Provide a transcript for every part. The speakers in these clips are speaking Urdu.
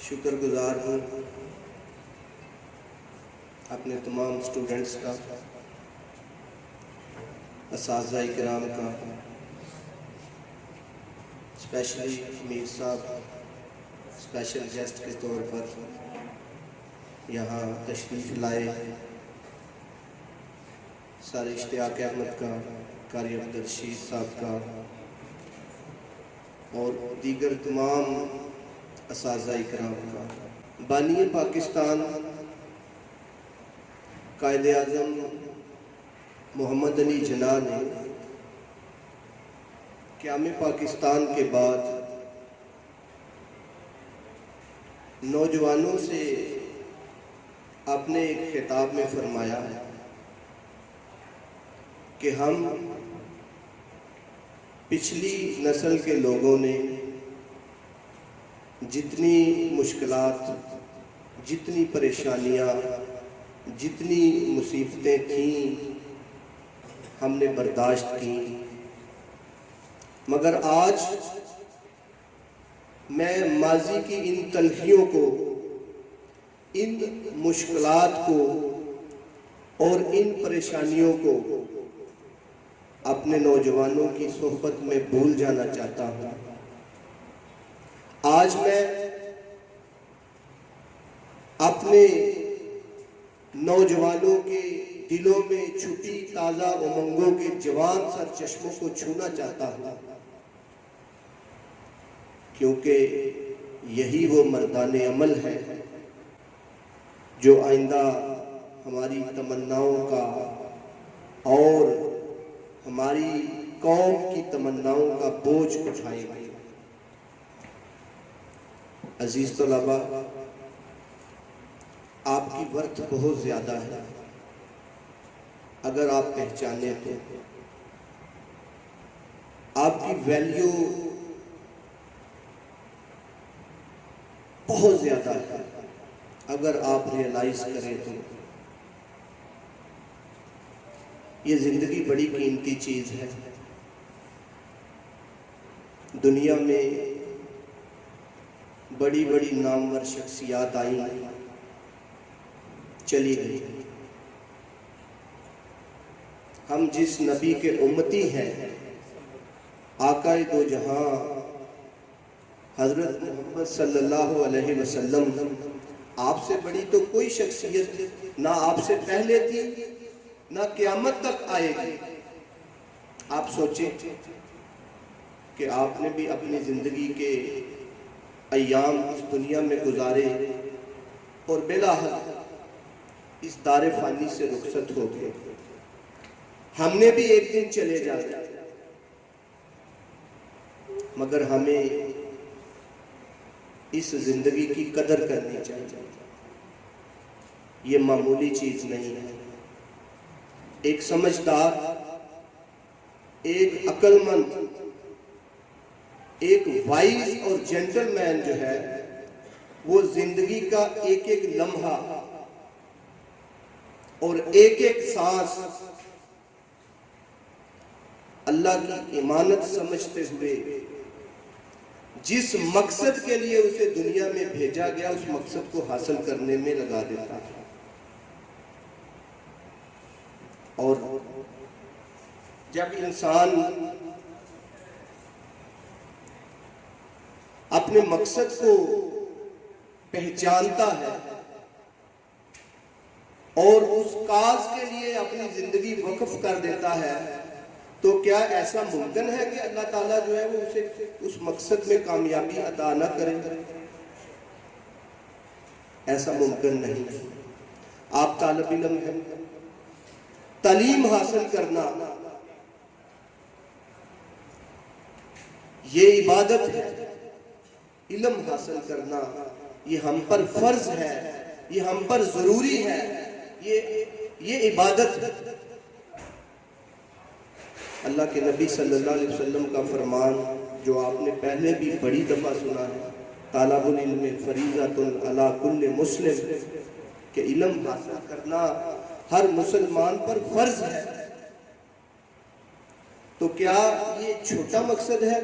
شکر گزار ہوں اپنے تمام اسٹوڈنٹس کا، اساتذہ کرام کا، اسپیشلی میر صاحب اسپیشل گیسٹ کے طور پر یہاں تشریف لائے، سر اشتیاق احمد کا، قاری عبدالرشید صاحب کا اور دیگر تمام اساتذہ کرام کا۔ بانی پاکستان قائد اعظم محمد علی جناح نے قیام پاکستان کے بعد نوجوانوں سے اپنے ایک خطاب میں فرمایا کہ ہم پچھلی نسل کے لوگوں نے جتنی مشکلات، جتنی پریشانیاں، جتنی مصیبتیں تھیں ہم نے برداشت کی، مگر آج میں ماضی کی ان تلخیوں کو، ان مشکلات کو اور ان پریشانیوں کو اپنے نوجوانوں کی صحبت میں بھول جانا چاہتا ہوں۔ آج میں اپنے نوجوانوں کے دلوں میں چھپی تازہ امنگوں کے جوان سر چشموں کو چھونا چاہتا ہوں، کیونکہ یہی وہ مردان عمل ہے جو آئندہ ہماری تمناؤں کا اور ہماری قوم کی تمناؤں کا بوجھ اٹھائیں گے۔ عزیز طلباء، آپ کی ورث بہت زیادہ ہے، اگر آپ پہچانے تو آپ کی ویلیو بہت زیادہ ہے، اگر آپ ریئلائز کریں تو یہ زندگی بڑی قیمتی چیز ہے۔ دنیا میں بڑی بڑی نامور شخصیات آئیں، چلی گئی، ہم جس نبی کے امتی ہیں، آقا دو جہاں حضرت محمد صلی اللہ علیہ وسلم، آپ سے بڑی تو کوئی شخصیت نہ آپ سے پہلے تھی نہ قیامت تک آئے گی۔ آپ سوچیں کہ آپ نے بھی اپنی زندگی کے ایام اس دنیا میں گزارے اور بلاحق اس دار فانی سے رخصت ہو گئے، ہم نے بھی ایک دن چلے جانا، مگر ہمیں اس زندگی کی قدر کرنی چاہیے، یہ معمولی چیز نہیں ہے۔ ایک سمجھدار، ایک عقل مند، ایک وائز اور جنٹل مین جو ہے وہ زندگی کا ایک ایک لمحہ اور ایک ایک سانس اللہ کی امانت سمجھتے ہوئے جس مقصد کے لیے اسے دنیا میں بھیجا گیا اس مقصد کو حاصل کرنے میں لگا دیتا ہے۔ اور جب انسان اپنے مقصد کو پہچانتا ہے اور اس کاز کے لیے اپنی زندگی وقف کر دیتا ہے، تو کیا ایسا ممکن ہے کہ اللہ تعالیٰ جو ہے وہ اسے اس مقصد میں کامیابی عطا نہ کرے؟ ایسا ممکن نہیں۔ آپ طالب علم ہیں، تعلیم حاصل کرنا یہ عبادت ہے، علم حاصل کرنا یہ ہم پر فرض ہے، یہ ہم پر ضروری ہے، یہ عبادت ہے۔ اللہ کے نبی صلی اللہ علیہ وسلم کا فرمان جو آپ نے پہلے بھی بڑی دفعہ سنا ہے، طالب العلم فریضۃ علی کل مسلم، کہ علم حاصل کرنا ہر مسلمان پر فرض ہے۔ تو کیا یہ چھوٹا مقصد ہے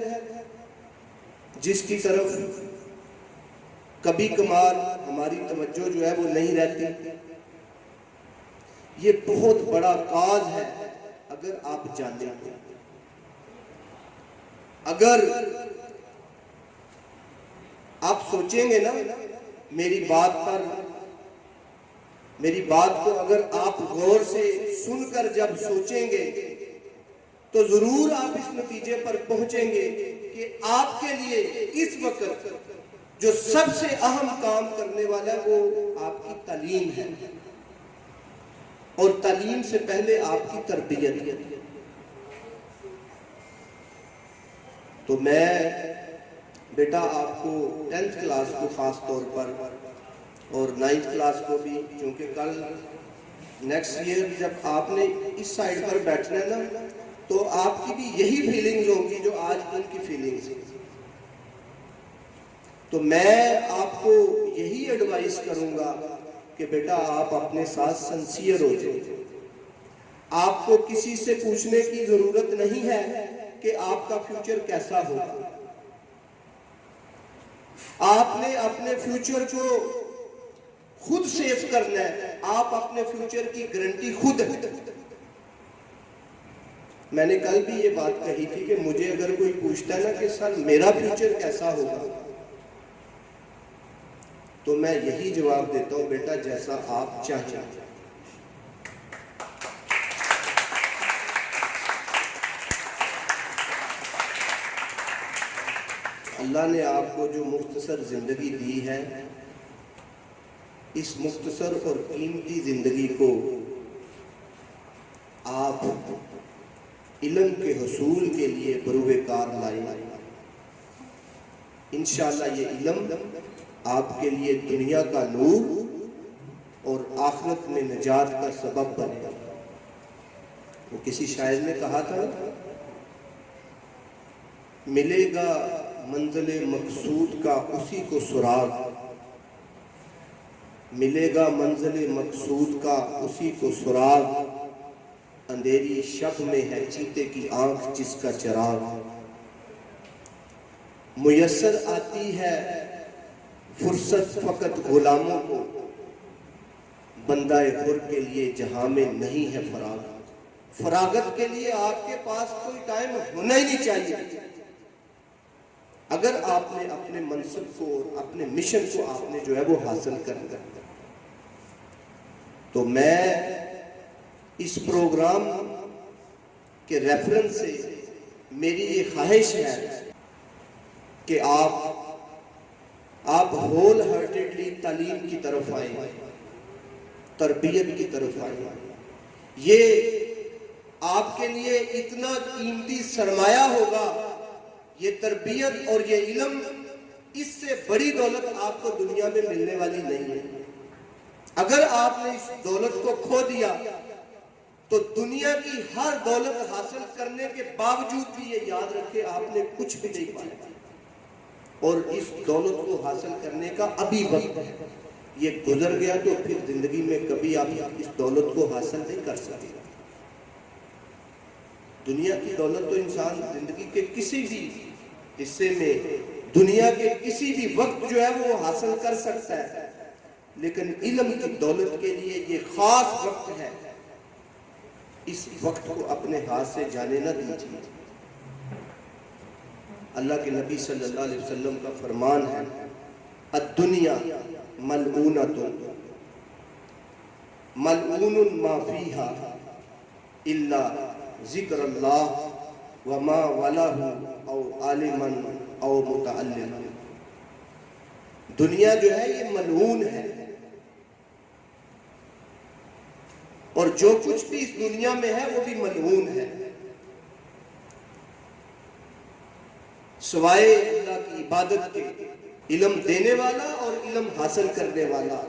جس کی طرف کبھی کبھار ہماری توجہ جو ہے وہ نہیں رہتی. یہ بہت بڑا کاز ہے اگر آپ جانیں تو. اگر آپ سوچیں گے نا میری بات کو اگر آپ غور سے سن کر جب سوچیں گے تو ضرور آپ اس نتیجے پر پہنچیں گے کہ آپ کے لیے اس وقت جو سب سے اہم کام کرنے والا ہے وہ آپ کی تعلیم ہے، اور تعلیم سے پہلے آپ کی تربیت ہے. تو میں بیٹا آپ کو 10th کلاس کو خاص طور پر اور 9th کلاس کو بھی، کیونکہ کل نیکسٹ ایئر جب آپ نے اس سائیڈ پر بیٹھنا ہے نا تو آپ کی بھی یہی فیلنگز ہوں گی جو آج ان کی فیلنگز ہیں. تو میں آپ کو یہی ایڈوائز کروں گا کہ بیٹا آپ اپنے ساتھ سنسیئر ہو جائیں. آپ کو کسی سے پوچھنے کی ضرورت نہیں ہے کہ آپ کا فیوچر کیسا ہوگا. آپ نے اپنے فیوچر کو خود سیف کرنا ہے. آپ اپنے فیوچر کی گارنٹی خود ہے. میں نے کل بھی یہ بات کہی تھی کہ مجھے اگر کوئی پوچھتا ہے نا کہ سر میرا فیوچر کیسا ہوگا تو میں یہی جواب دیتا ہوں، بیٹا جیسا آپ چاہیں. اللہ نے آپ کو جو مختصر زندگی دی ہے، اس مختصر اور قیمتی زندگی کو آپ علم کے حصول کے لیے بروئے کار لائیں. انشاءاللہ یہ علم آپ کے لیے دنیا کا نور اور آخرت میں نجات کا سبب بنے. وہ کسی شاعر نے کہا تھا، ملے گا منزل مقصود کا اسی کو سراغ، ملے گا منزل مقصود کا اسی کو سراغ، اندھیری شب میں ہے چیتے کی آنکھ جس کا چراغ. میسر آتی ہے فرصت فقط غلاموں کو، بندہ حر کے لیے جہاں میں نہیں ہے فراغ. فراغت کے لیے آپ کے پاس کوئی ٹائم ہونا ہی نہیں چاہیے. اگر آپ نے اپنے منصب کو اور اپنے مشن کو آپ نے جو ہے وہ حاصل کرنا ہے. تو میں اس پروگرام کے ریفرنس سے میری یہ خواہش ہے کہ آپ ہول ہارٹیڈلی تعلیم کی طرف آئیں، تربیت کی طرف آئیں. یہ آپ کے لیے اتنا قیمتی سرمایہ ہوگا، یہ تربیت اور یہ علم، اس سے بڑی دولت آپ کو دنیا میں ملنے والی نہیں ہے. اگر آپ نے اس دولت کو کھو دیا تو دنیا کی ہر دولت حاصل کرنے کے باوجود بھی یہ یاد رکھے آپ نے کچھ بھی نہیں پایا، اور اس دولت کو حاصل کرنے کا ابھی وقت ہے. یہ گزر گیا تو پھر زندگی میں کبھی آپ اس دولت کو حاصل نہیں کر سکتے. دنیا کی دولت تو انسان زندگی کے کسی بھی حصے میں دنیا کے کسی بھی وقت جو ہے وہ حاصل کر سکتا ہے، لیکن علم کی دولت کے لیے یہ خاص وقت ہے. اس وقت کو اپنے ہاتھ سے جانے نہ دیجیے. اللہ کے نبی صلی اللہ علیہ وسلم کا فرمان ہے، الدنیا ملعونۃ ملعون ما فیہا الا ذکر اللہ وما ولہ او عالما او متعلما. دنیا جو ہے یہ ملعون ہے، اور جو کچھ بھی اس دنیا میں ہے وہ بھی ملعون ہے، سوائے اللہ کی عبادت کے. علم دینے والا اور علم حاصل کرنے والا،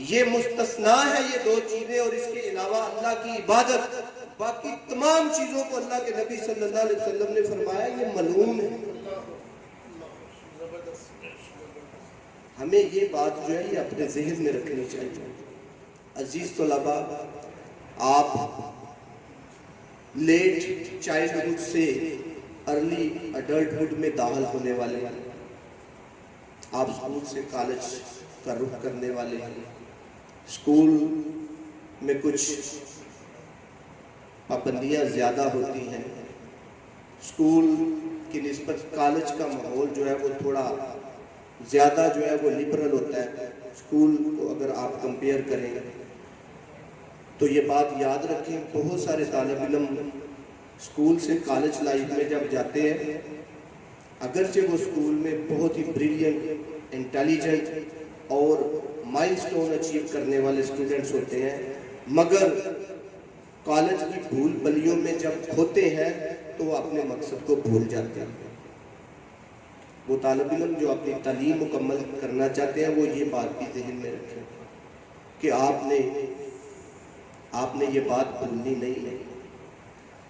یہ مستثنا ہے یہ دو چیزیں، اور اس کے علاوہ اللہ کی عبادت، باقی تمام چیزوں کو اللہ کے نبی صلی اللہ علیہ وسلم نے فرمایا یہ ملعون ہے. ہمیں یہ بات جو ہے یہ اپنے ذہن میں رکھنی چاہیے. عزیز طلباء، آپ لیٹ چائلڈہڈ سے ارلی اڈلٹہڈ میں داخل ہونے والے ہیں. آپ اسکول سے کالج کا رخ کرنے والے ہیں، اسکول میں کچھ پابندیاں زیادہ ہوتی ہیں، اسکول کی نسبت کالج کا ماحول جو ہے وہ تھوڑا زیادہ جو ہے وہ لبرل ہوتا ہے اسکول کو اگر آپ کمپیئر کریں تو یہ بات یاد رکھیں۔ بہت سارے طالب علم اسکول سے کالج لائف میں جب جاتے ہیں، اگرچہ وہ اسکول میں بہت ہی بریلینٹ، انٹیلیجنٹ اور مائل سٹون اچیو کرنے والے اسٹوڈنٹس ہوتے ہیں، مگر کالج کی بھول بھلیوں میں جب ہوتے ہیں تو وہ اپنے مقصد کو بھول جاتے ہیں۔ وہ طالب علم جو اپنی تعلیم مکمل کرنا چاہتے ہیں وہ یہ بات بھی ذہن میں رکھیں کہ آپ نے یہ بات بھولنی نہیں ہے۔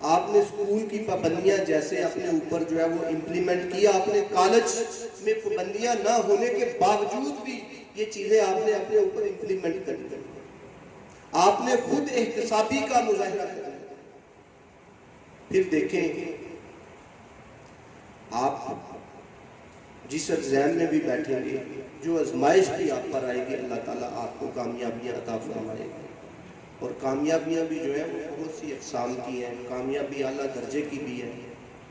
آپ نے اسکول کی پابندیاں جیسے اپنے اوپر جو ہے وہ امپلیمنٹ کیا، آپ نے کالج میں پابندیاں نہ ہونے کے باوجود بھی یہ چیزیں آپ نے اپنے اوپر امپلیمنٹ کر دی۔ آپ نے خود احتسابی کا مظاہرہ کیا۔ پھر دیکھیں آپ جس ایگزام میں بھی بیٹھیں گے، جو آزمائش بھی آپ پر آئے گی، اللہ تعالیٰ آپ کو کامیابیاں عطا فرمائے گا۔ اور کامیابیاں بھی جو ہے وہ بہت سی اقسام کی ہیں، کامیابی اعلیٰ درجے کی بھی ہے،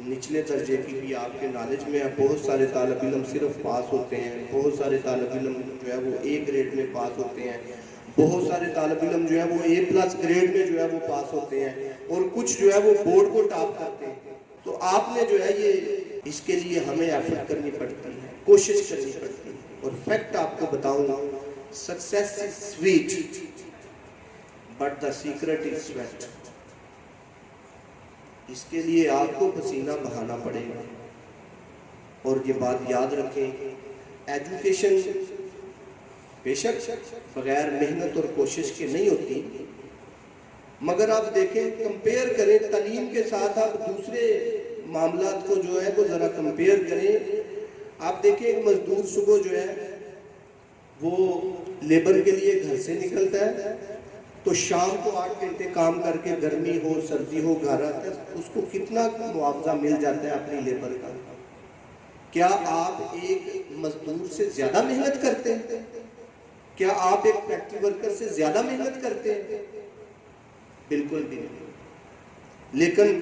نچلے درجے کی بھی آپ کے نالج میں ہے۔ بہت سارے طالب علم صرف پاس ہوتے ہیں، بہت سارے طالب علم جو ہے وہ اے گریڈ میں پاس ہوتے ہیں، بہت سارے طالب علم جو ہے وہ اے پلس گریڈ میں جو ہے وہ پاس ہوتے ہیں، اور کچھ جو ہے وہ بورڈ کو ٹاپ کرتے ہیں۔ تو آپ نے جو ہے یہ اس کے لیے ہمیں ایفرٹ کرنی پڑتی ہے، کوشش کرنی پڑتی ہے۔ اور فیکٹ آپ کو بتاؤں، success is sweet but the secret is sweet. اس کے لیے آپ کو پسینہ بہانا پڑے گا۔ اور یہ بات یاد رکھیں، ایجوکیشن بے شک بغیر محنت اور کوشش کے نہیں ہوتی، مگر آپ دیکھیں، کمپیئر کریں تعلیم کے ساتھ، آپ دوسرے معاملات کو جو ہے وہ ذرا کمپیئر کریں۔ آپ دیکھیں ایک مزدور صبح جو ہے وہ لیبر کے لیے گھر سے نکلتا ہے تو شام کو 8 گھنٹے کام کر کے گرمی ہو سردی ہو گھر آتا ہے، اس کو کتنا معاوضہ مل جاتا ہے اپنی لیبر کا؟ کیا آپ ایک مزدور سے زیادہ محنت کرتے ہیں؟ کیا آپ ایک فیکٹری ورکر سے زیادہ محنت کرتے ہیں؟ بالکل بھی نہیں۔ لیکن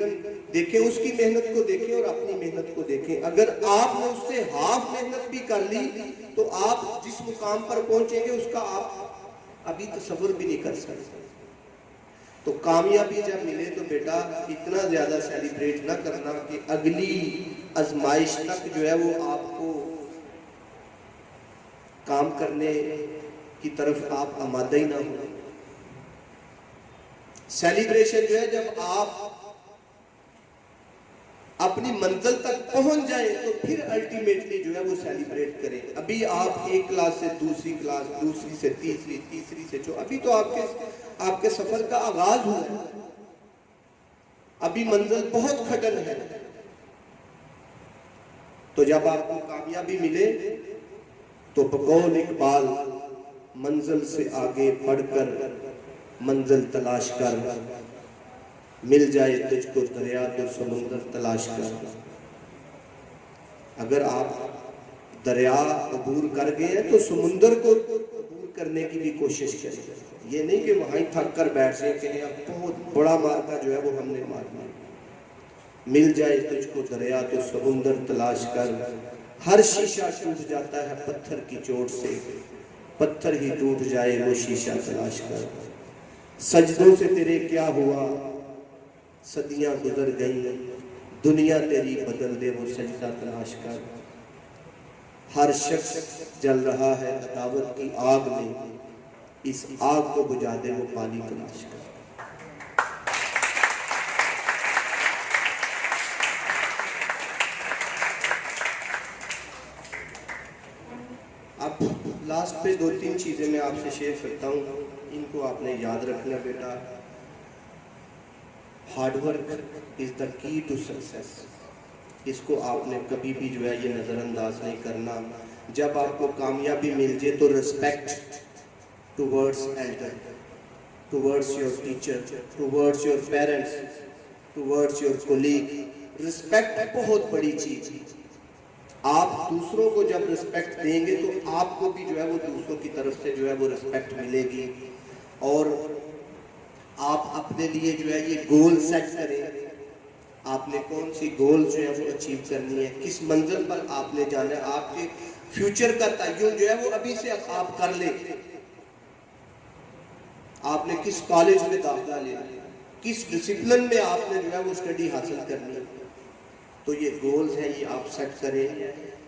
دیکھیں اس کی محنت کو دیکھیں اور اپنی محنت کو دیکھیں۔ اگر آپ نے اس سے ہاف محنت بھی کر لی تو آپ جس مقام پر پہنچیں گے اس کا آپ ابھی تصور بھی نہیں کر سکتے۔ تو کامیابی جب ملے تو بیٹا اتنا زیادہ سیلیبریٹ نہ کرنا کہ اگلی آزمائش تک جو ہے وہ آپ کو کام کرنے کی طرف آپ آمادہ ہی نہ ہو۔ سیلیبریشن جو ہے جب آپ اپنی منزل تک پہنچ جائیں تو پھر الٹیمیٹلی جو ہے وہ سیلیبریٹ کریں۔ ابھی آپ ایک کلاس سے دوسری کلاس، دوسری سے تیسری، تیسری سے ابھی تو آپ کے سفر کا آغاز ہوا ہے، ابھی منزل بہت کھٹن ہے۔ تو جب آپ کو کامیابی ملے تو بقول اقبال، منزل سے آگے بڑھ کر منزل تلاش کر، مل جائے تجھ کو دریا تو سمندر تلاش کر۔ اگر آپ دریا عبور کر گئے ہیں تو سمندر کو عبور کرنے کی بھی کوشش کریں۔ یہ نہیں کہ وہیں تھک کر بیٹھ جائیں کہ اب بہت بڑا مارکا جو ہے وہ ہم نے مارنا۔ مل جائے تجھ کو دریا تو سمندر تلاش کر، ہر شیشہ ٹوٹ جاتا ہے پتھر کی چوٹ سے، پتھر ہی ٹوٹ جائے وہ شیشہ تلاش کر۔ سجدوں سے تیرے کیا ہوا، صدیاں گزر گئیں، دنیا تیری بدل دے وہ سجدہ تلاش کر۔ ہر شخص جل رہا ہے عداوت کی آگ میں، اس آگ کو بجھا دے وہ پانی تلاش کر۔ اب لاسٹ پہ 2-3 چیزیں میں آپ سے شیئر کرتا ہوں، ان کو آپ نے یاد رکھنا بیٹا۔ ہارڈ ورک از دا کی ٹو سکسیس۔ اس کو آپ نے کبھی بھی جو ہے یہ نظر انداز نہیں کرنا۔ جب آپ کو کامیابی مل جائے تو respect towards elder, towards your teacher, towards your parents, towards your colleague. Respect بہت بڑی چیز ہے۔ آپ دوسروں کو جب رسپیکٹ دیں گے تو آپ کو بھی جو ہے وہ دوسروں کی طرف سے جو ہے وہ رسپیکٹ ملے گی. اور آپ اپنے لیے جو ہے یہ گول سیٹ کریں. آپ نے کون سی گول جو ہے وہ اچیو کرنی ہے, کس منزل پر آپ نے جانا ہے, آپ کے فیوچر کا تعین جو ہے وہ ابھی سے آپ کر لیں. آپ نے کس کالج میں داخلہ لینا ہے, کس ڈسپلن میں آپ نے جو ہے وہ اسٹڈی حاصل کرنی ہے, تو یہ گولز ہیں, یہ آپ سیٹ کریں.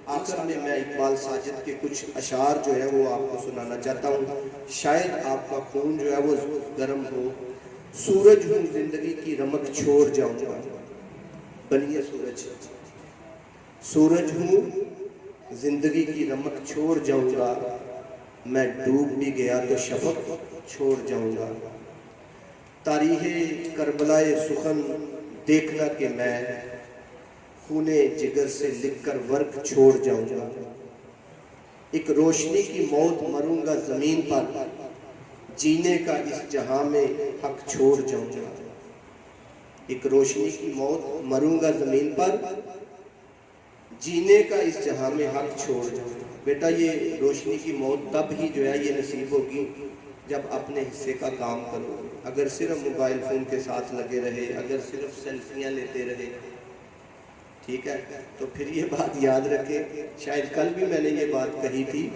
آخر میں اقبال ساجد کے کچھ اشعار جو ہے وہ آپ کو سنانا چاہتا ہوں, شاید آپ کا خون جو ہے وہ گرم ہو. سورج ہوں زندگی کی رمق چھوڑ جاؤں گا, بنیے سورج. سورج ہوں زندگی کی رمق چھوڑ جاؤں گا, میں ڈوب بھی گیا تو شفق چھوڑ جاؤں گا. تاریخ کربلائے سخن دیکھنا کہ میں خونے جگر سے لکھ کر ورق چھوڑ جاؤں گا. ایک روشنی کی موت مروں گا زمین پر, جینے کا اس جہاں میں حق چھوڑ جاؤں گا. ایک روشنی کی موت مروں گا زمین پر, جینے کا اس جہاں میں حق چھوڑ جاؤں گا. بیٹا یہ روشنی کی موت تب ہی جو ہے یہ نصیب ہوگی جب اپنے حصے کا کام کرو. اگر صرف موبائل فون کے ساتھ لگے رہے, اگر صرف سیلفیاں لیتے رہے, ٹھیک ہے, تو پھر یہ بات یاد رکھیں. شاید کل بھی میں نے یہ بات کہی تھی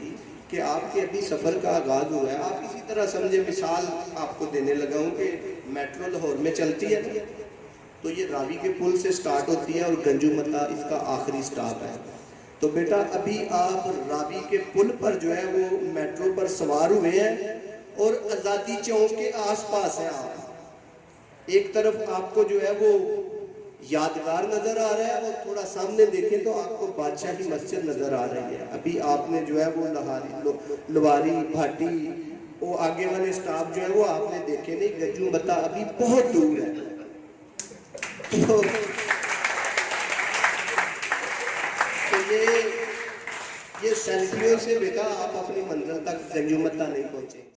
کہ آپ کے ابھی سفر کا آغاز ہوا ہے. آپ اسی طرح سمجھے, مثال آپ کو دینے لگا ہوں کہ میٹرو لاہور میں چلتی ہے تو یہ راوی کے پل سے سٹارٹ ہوتی ہے اور گنجو متا اس کا آخری سٹاپ ہے. تو بیٹا ابھی آپ راوی کے پل پر جو ہے وہ میٹرو پر سوار ہوئے ہیں اور آزادی چوک کے آس پاس ہیں. آپ ایک طرف آپ کو جو ہے وہ یادگار نظر آ رہا ہے اور تھوڑا سامنے دیکھیں تو آپ کو بادشاہی مسجد نظر آ رہی ہے. ابھی آپ نے جو ہے وہ لواری بھاٹی وہ آگے والے سٹاپ جو ہے وہ آپ نے دیکھے نہیں. گنجو متا ابھی بہت دور ہے. تو یہ سیلفیوں سے بیٹا آپ اپنی منزل تک گنجو متا نہیں پہنچے.